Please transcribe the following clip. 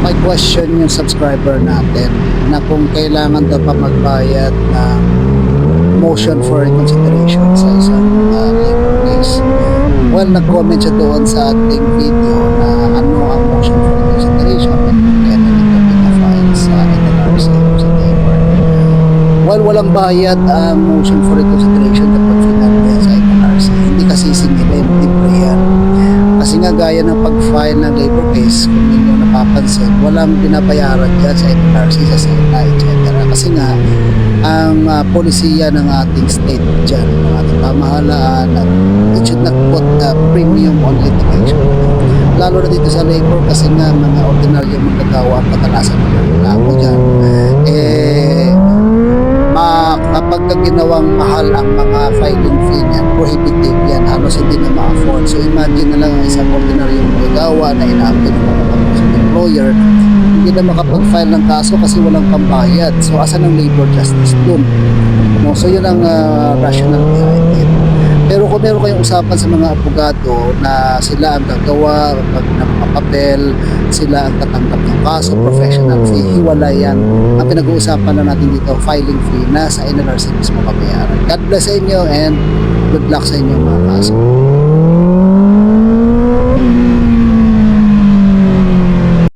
may question yung subscriber natin na kung kailangan daw pa magbayad ng motion for reconsideration sa isang labor case. Well, nag-comment siya doon sa ating video na ano ang motion for reconsideration at kailan ito pinafile sa NLRC sa labor. Well, walang bayad ang motion for reconsideration kapag final sa NLRC. Hindi kasi singilin, libre yan. Kasi nga gaya ng pag-file ng labor case, kung ninyo napapansin, walang binabayaran dyan sa NLRC, sa SENA, etc. Kasi nga, ang polisiya ng ating state dyan, ng ating pamahalaan, it should not put premium on litigation. Lalo na dito sa labor kasi nga mga ordinaryong magagawa ang kadalasan ng labo dyan. Kapag ginawang mahal ang mga filing fee niyan, prohibitive yan, halos hindi na ma-afford. So imagine na lang ang isang ordinaryong magagawa na inaabot ng mga employer, hindi na makapag-file ng kaso kasi walang pambayad. So asan ang labor justice dun? No? So yun ang rational behind it. Pero kung meron kayong usapan sa mga abogado na sila ang gagawa pag ng mga papel, sila ang tatanggap ng kaso, professional fee, hiwala yan. Ang pinag-uusapan na natin dito, filing fee na sa NLRC mismo mabayaran. God bless sa inyo and good luck sa inyo mga kaso.